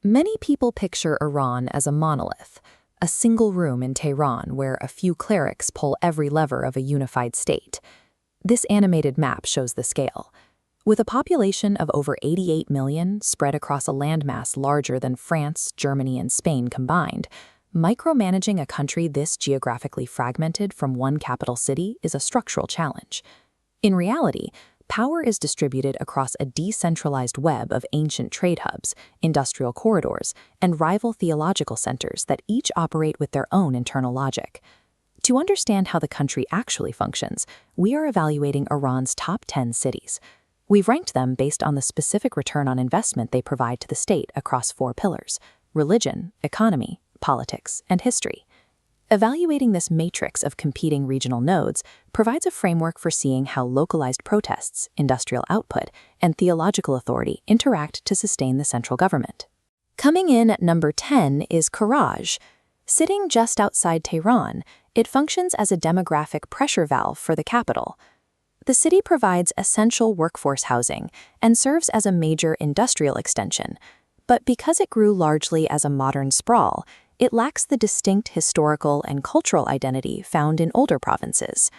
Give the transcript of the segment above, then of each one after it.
Many people picture Iran as a monolith, a single room in Tehran where a few clerics pull every lever of a unified state. This animated map shows the scale. With a population of over 88 million spread across a landmass larger than France, Germany, and Spain combined, micromanaging a country this geographically fragmented from one capital city is a structural challenge. In reality, power is distributed across a decentralized web of ancient trade hubs, industrial corridors, and rival theological centers that each operate with their own internal logic. To understand how the country actually functions, we are evaluating Iran's top 10 cities. We've ranked them based on the specific return on investment they provide to the state across 4 pillars: religion, economy, politics, and history. Evaluating this matrix of competing regional nodes provides a framework for seeing how localized protests, industrial output, and theological authority interact to sustain the central government. Coming in at number 10 is Karaj. Sitting just outside Tehran, it functions as a demographic pressure valve for the capital. The city provides essential workforce housing and serves as a major industrial extension, but because it grew largely as a modern sprawl, it lacks the distinct historical and cultural identity found in older provinces.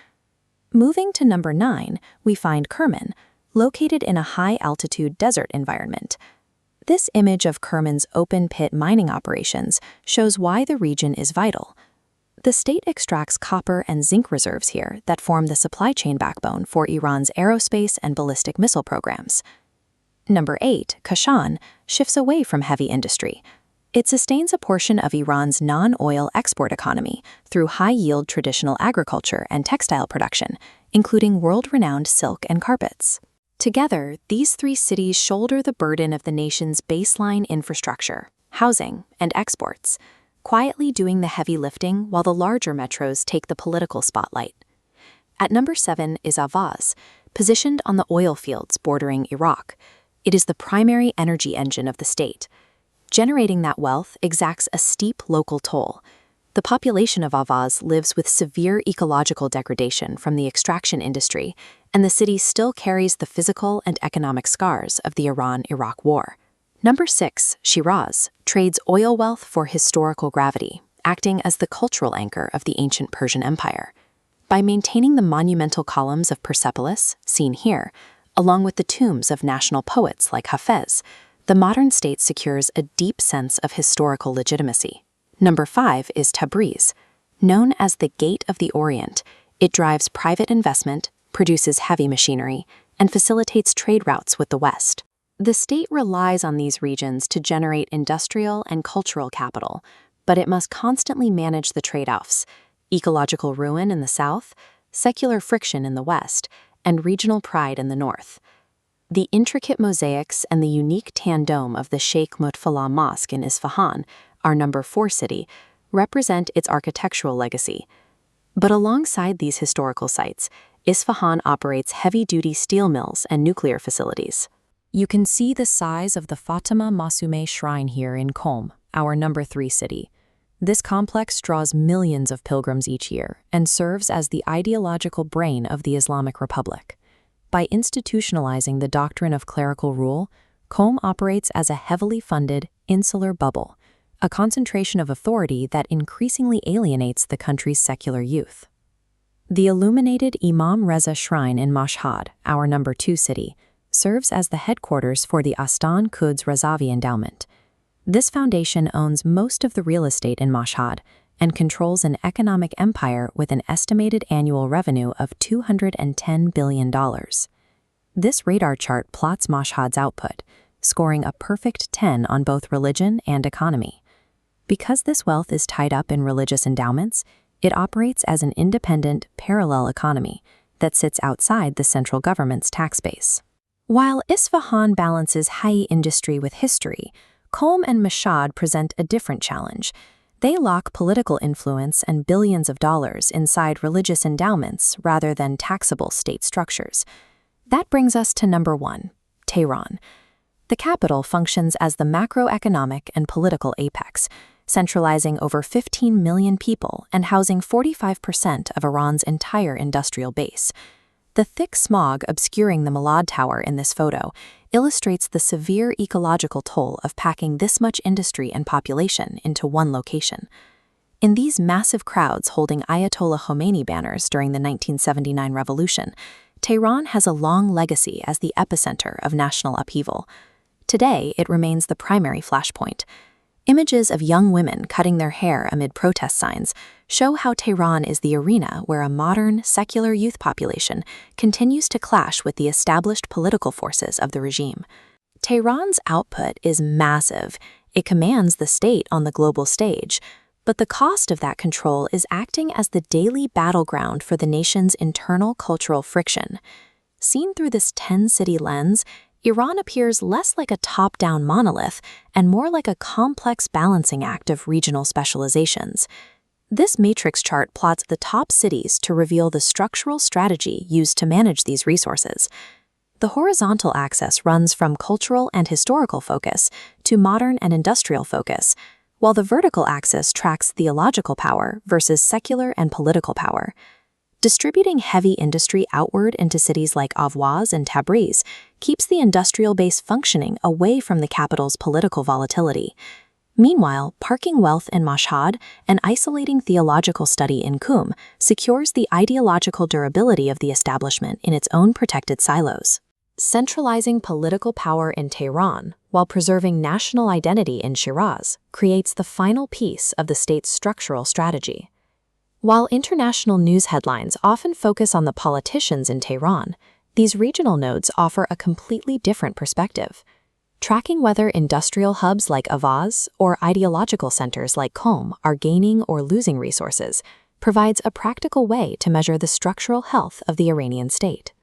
Moving to number 9, we find Kerman, located in a high-altitude desert environment. This image of Kerman's open-pit mining operations shows why the region is vital. The state extracts copper and zinc reserves here that form the supply chain backbone for Iran's aerospace and ballistic missile programs. Number 8, Kashan, shifts away from heavy industry. It sustains a portion of Iran's non-oil export economy through high-yield traditional agriculture and textile production, including world-renowned silk and carpets. Together, these 3 cities shoulder the burden of the nation's baseline infrastructure, housing, and exports, quietly doing the heavy lifting while the larger metros take the political spotlight. At number 7 is Ahvaz, positioned on the oil fields bordering Iraq. It is the primary energy engine of the state. Generating that wealth exacts a steep local toll. The population of Ahvaz lives with severe ecological degradation from the extraction industry, and the city still carries the physical and economic scars of the Iran-Iraq War. Number 6, Shiraz, trades oil wealth for historical gravity, acting as the cultural anchor of the ancient Persian Empire. By maintaining the monumental columns of Persepolis, seen here, along with the tombs of national poets like Hafez, the modern state secures a deep sense of historical legitimacy. Number 5 is Tabriz. Known as the Gate of the Orient, it drives private investment, produces heavy machinery, and facilitates trade routes with the West. The state relies on these regions to generate industrial and cultural capital, but it must constantly manage the trade-offs: ecological ruin in the south, secular friction in the west, and regional pride in the north. The intricate mosaics and the unique tan dome of the Sheikh Mutfallah Mosque in Isfahan, our number 4 city, represent its architectural legacy. But alongside these historical sites, Isfahan operates heavy-duty steel mills and nuclear facilities. You can see the size of the Fatima Masumeh Shrine here in Qom, our number 3 city. This complex draws millions of pilgrims each year and serves as the ideological brain of the Islamic Republic. By institutionalizing the doctrine of clerical rule, Qom operates as a heavily funded, insular bubble, a concentration of authority that increasingly alienates the country's secular youth. The illuminated Imam Reza Shrine in Mashhad, our number 2 city, serves as the headquarters for the Astan Quds Razavi Endowment. This foundation owns most of the real estate in Mashhad and controls an economic empire with an estimated annual revenue of $210 billion. This radar chart plots Mashhad's output, scoring a perfect 10 on both religion and economy. Because this wealth is tied up in religious endowments, it operates as an independent, parallel economy that sits outside the central government's tax base. While Isfahan balances high industry with history, Qom and Mashhad present a different challenge. They lock political influence and billions of dollars inside religious endowments rather than taxable state structures. That brings us to number 1, Tehran. The capital functions as the macroeconomic and political apex, centralizing over 15 million people and housing 45% of Iran's entire industrial base. The thick smog obscuring the Malad Tower in this photo illustrates the severe ecological toll of packing this much industry and population into one location. In these massive crowds holding Ayatollah Khomeini banners during the 1979 revolution, Tehran has a long legacy as the epicenter of national upheaval. Today, it remains the primary flashpoint. Images of young women cutting their hair amid protest signs show how Tehran is the arena where a modern, secular youth population continues to clash with the established political forces of the regime. Tehran's output is massive. It commands the state on the global stage, but the cost of that control is acting as the daily battleground for the nation's internal cultural friction. Seen through this 10-city lens, Iran appears less like a top-down monolith and more like a complex balancing act of regional specializations. This matrix chart plots the top cities to reveal the structural strategy used to manage these resources. The horizontal axis runs from cultural and historical focus to modern and industrial focus, while the vertical axis tracks theological power versus secular and political power. Distributing heavy industry outward into cities like Ahvaz and Tabriz keeps the industrial base functioning away from the capital's political volatility. Meanwhile, parking wealth in Mashhad and isolating theological study in Qum secures the ideological durability of the establishment in its own protected silos. Centralizing political power in Tehran while preserving national identity in Shiraz creates the final piece of the state's structural strategy. While international news headlines often focus on the politicians in Tehran, these regional nodes offer a completely different perspective. Tracking whether industrial hubs like Ahvaz or ideological centers like Qom are gaining or losing resources provides a practical way to measure the structural health of the Iranian state.